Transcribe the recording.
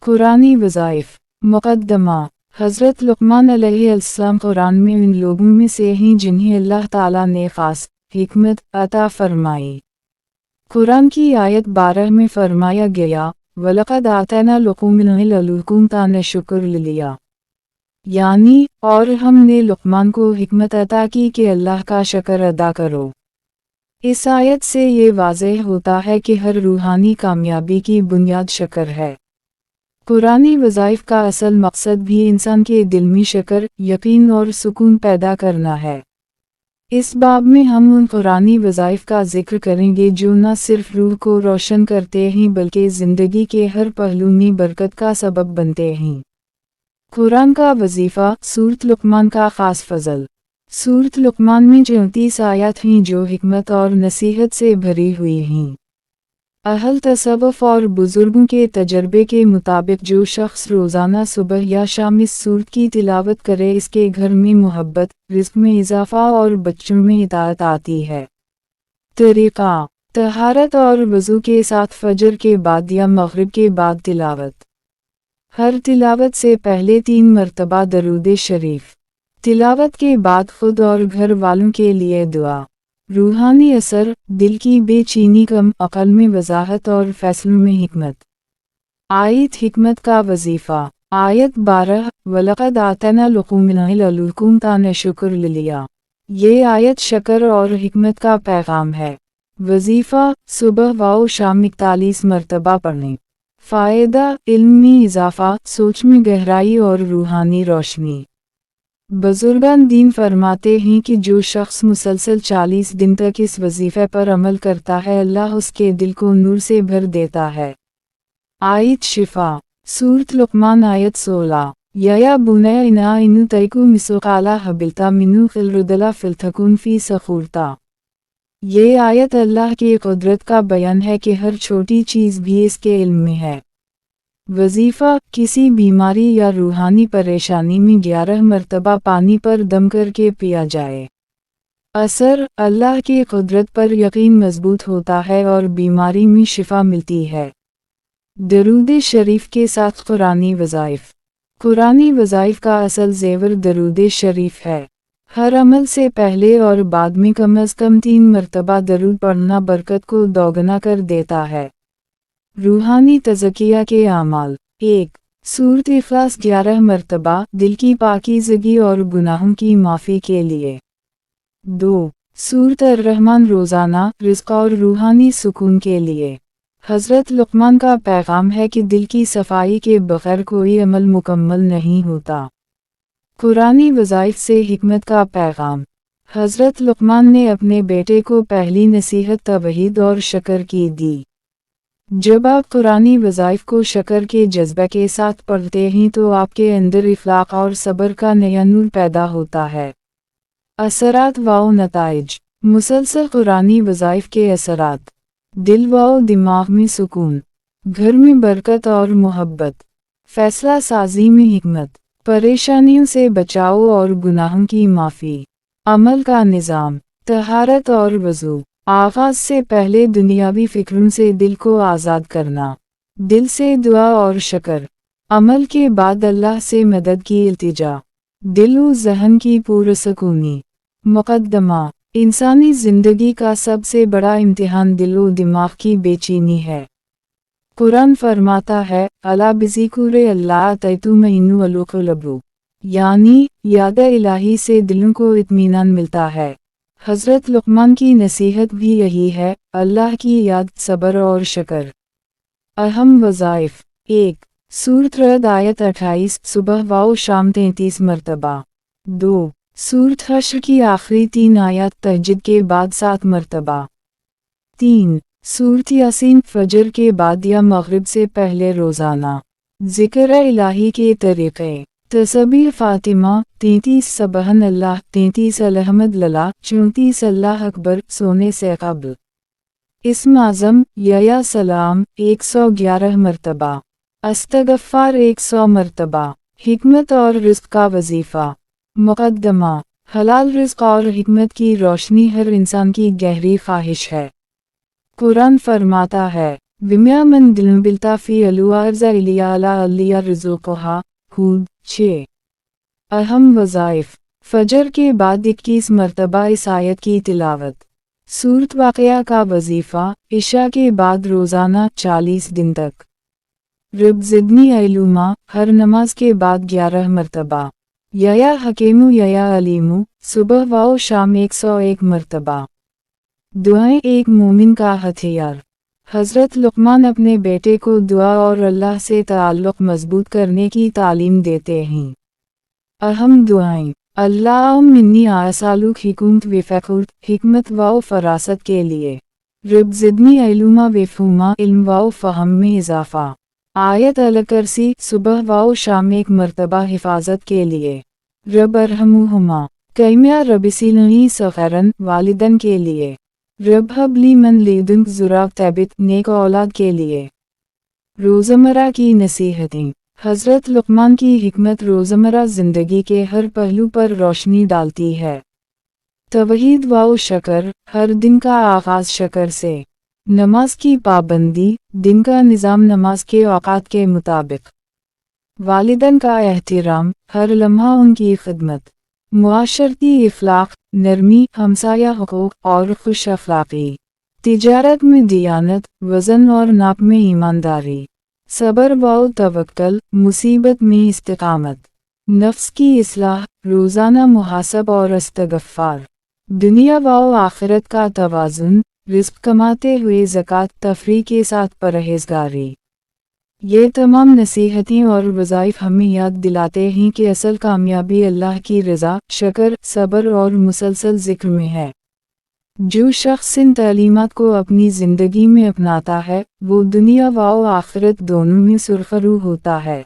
कुरानी वज़ाइफ। मुक़द्दमा। हज़रत लुक़मान अलैहिस्सलाम कुरान में उन लोगों में से हैं जिन्हें अल्लाह ताला ने ख़ास हिकमत अता फ़रमाई। कुरान की आयत 12 में फ़रमाया गया, वलक़द आतैना लुक़मानल हुकमता शुक्र लिया, यानी और हमने लुक़मान को हिकमत अता की कि अल्लाह का शुक्र अदा करो। इस आयत से ये वाज़ेह होता है कि हर रूहानी कामयाबी की बुनियाद शुक्र है। कुरानी वज़ाइफ का असल मकसद भी इंसान के दिल में शुक्र, यकीन और सुकून पैदा करना है। इस बाब में हम उन कुरानी वज़ाइफ का ज़िक्र करेंगे जो न सिर्फ रूह को रोशन करते हैं बल्कि ज़िंदगी के हर पहलू में बरकत का सबब बनते हैं। कुरान का वजीफ़ा। सूरत लुक़मान का ख़ास फ़ज़ल। सूरत लुक़मान में 34 आयत हैं जो हिकमत और नसीहत से भरी हुई हैं। अहल तसव्वुफ़ और बुज़ुर्गों के तजर्बे के मुताबिक जो शख्स रोज़ाना सुबह या शाम इस सूरत की तिलावत करे इसके घर में मोहब्बत, रिज़्क़ में इजाफ़ा और बच्चों में इताअत आती है। तरीक़ा। तहारत और वज़ू के साथ फ़जर के बाद या मग़रिब के बाद तिलावत। हर तिलावत से पहले 3 मरतबा दरूद शरीफ। तिलावत के बाद खुद और घर वालों के लिए दुआ। रूहानी असर। दिल की बेचैनी कम, अक़ल में वज़ाहत और फ़ैसलों में हिकमत। आयत हिकमत का वजीफ़ा। आयत 12, वलक़द आतैना लुक़मानल हुकमता शुक्र लिया। ये आयत शक्र और हिकमत का पैगाम है। वजीफ़ा। सुबह व शाम 41 मरतबा पढ़ें। फ़ायदा। इल्म में इजाफ़ा, सोच में गहराई और रूहानी रोशनी। बुज़ुर्गान दीन फरमाते हैं कि जो शख्स मुसलसल 40 दिन तक इस वजीफ़े पर अमल करता है अल्लाह उसके दिल को नूर से भर देता है। आयत शिफा। सूरत लुक़मान आयत 16। या बुनैया इन्ना इन्नु तैकु मिसक़ाला हबिलता मिन्नु ख़िलरुदला फ़िलतकुन फ़ी सख़ूरता। ये आयत अल्लाह की कुदरत का बयान है कि हर छोटी चीज़ भी इसके इल्म में है। वजीफ़ा। किसी बीमारी या रूहानी परेशानी में 11 मरतबा पानी पर दम करके पिया जाए। असर। अल्लाह की कुदरत पर यकीन मजबूत होता है और बीमारी में शिफा मिलती है। दरूद शरीफ के साथ कुरानी वज़ाइफ। कुरानी वज़ाइफ का असल ज़ेवर दरूद शरीफ है। हर अमल से पहले और बाद में कम अज़ कम 3 मरतबा दरूद पढ़ना बरकत को दोगुना कर देता है। रूहानी तज़किया के आमाल। 1। सूरत इख़लास 11 मरतबा, दिल की पाकीज़गी और गुनाहों की माफ़ी के लिए। 2। सूरत अर्रहमान रोज़ाना, रिज़्क़ और रूहानी सुकून के लिए। हज़रत लुक़मान का पैगाम है कि दिल की सफ़ाई के बग़ैर कोई अमल मुकम्मल नहीं होता। कुरानी वज़ाइफ से हिकमत का पैगाम। हज़रत लुक़मान ने अपने बेटे को पहली नसीहत तौहीद और शुक्र की दी। जब आप कुरानी वज़ाइफ को शुक्र के जज्बे के साथ पढ़ते हैं तो आपके अंदर इख़लाक़ और सब्र का नया नूर पैदा होता है। असरात व नताइज। मुसलसल कुरानी वज़ाइफ के असरात। दिल व दिमाग में सुकून, घर में बरकत और मोहब्बत, फ़ैसला साजी में हिकमत, परेशानियों से बचाव और गुनाहों की माफ़ी, अमल का निज़ाम, तहारत और वज़ू। आगाज़ से पहले दुनियावी फ़िक्रों से दिल को आज़ाद करना, दिल से दुआ और शुक्र, अमल के बाद अल्लाह से मदद की इल्तिजा, दिल व ज़हन की पुरसकूनी। मुक़द्दमा। इंसानी ज़िंदगी का सबसे बड़ा इम्तिहान दिल व दिमाग की बेचैनी है। कुरान फरमाता है, अला बिज़िक्रि अल्लाह तत्मइन्नु अल-क़ुलूब, यानी याद इलाही से दिलों को इत्मीनान मिलता है। हज़रत लुक़मान की नसीहत भी यही है, अल्लाह की याद, सब्र और शुक्र। अहम वज़ाइफ। 1। सूरत रद आयत 28, सुबह व शाम 33 मरतबा। 2। सूरत हश्र की आखिरी 3 आयत तहज्जुद के बाद 7 मरतबा। 3। सूरत यासीन, फ़जर के बाद या मग़रिब से पहले रोज़ाना। ज़िक्र इलाही के तरीक़े। तस्बीह फ़ातिमा 33 सबहन अल्लाह, 33 अलहमदुलिल्लाह, 34 अल्लाह अकबर, सोने से क़ब्ल। इस्म आज़म या सलाम 111 मरतबा। अस्तग़फ़ार 100 मरतबा। हिकमत और रिज़्क़ का वजीफ़ा। मुक़द्दमा। हलाल रिज़्क़ और हिकमत की रोशनी हर इंसान की गहरी ख्वाहिश है। कुरान फरमाता है, ومیا من دل بلتا فی الوارز الیا علا الیا رزقها ہود 6۔ اہم وظائف۔ فجر کے بعد 21 مرتبہ اس آیت کی تلاوت۔ سورت واقعہ کا وظیفہ، عشاء کے بعد روزانہ 40 دن تک۔ رب زدنی علما، ہر نماز کے بعد 11 مرتبہ۔ یا حکیمو یا علیمو، صبح و شام 101 مرتبہ۔ دعائیں ایک مومن کا ہتھیار۔ حضرت لقمان اپنے بیٹے کو دعا اور اللہ سے تعلق مضبوط کرنے کی تعلیم دیتے ہیں۔ اہم دعائیں۔ اللہم انی اسالک حکمت و فقہت، حکمت و فراست کے لیے۔ رب زدنی علما و فہما، علم و فہم میں اضافہ۔ آیت الکرسی، صبح و شام 1 مرتبہ حفاظت کے لیے۔ رب ارحمہما، کلمہ رب سیلنی صغیرن، والدین کے لیے۔ رب حب لی من لدنک ذریۃ طیبۃ، نیک اولاد کے لیے۔ روزمرہ کی نصیحتیں۔ حضرت لقمان کی حکمت روزمرہ زندگی کے ہر پہلو پر روشنی ڈالتی ہے۔ توحید و شکر، ہر دن کا آغاز شکر سے۔ نماز کی پابندی، دن کا نظام نماز کے اوقات کے مطابق۔ والدین کا احترام، ہر لمحہ ان کی خدمت۔ معاشرتی اخلاق، نرمی، ہمسایہ حقوق اور خوش اخلاقی۔ تجارت میں دیانت، وزن اور ناپ میں ایمانداری۔ صبر و توکل، مصیبت میں استقامت۔ نفس کی اصلاح، روزانہ محاسب اور استغفار۔ دنیا و آخرت کا توازن، رزق کماتے ہوئے زکوٰۃ، تفریح کے ساتھ پرہیزگاری۔ یہ تمام نصیحتیں اور وظائف ہمیں یاد دلاتے ہیں کہ اصل کامیابی اللہ کی رضا، شکر، صبر اور مسلسل ذکر میں ہے۔ جو شخص ان تعلیمات کو اپنی زندگی میں اپناتا ہے، وہ دنیا و آخرت دونوں میں سرخرو ہوتا ہے۔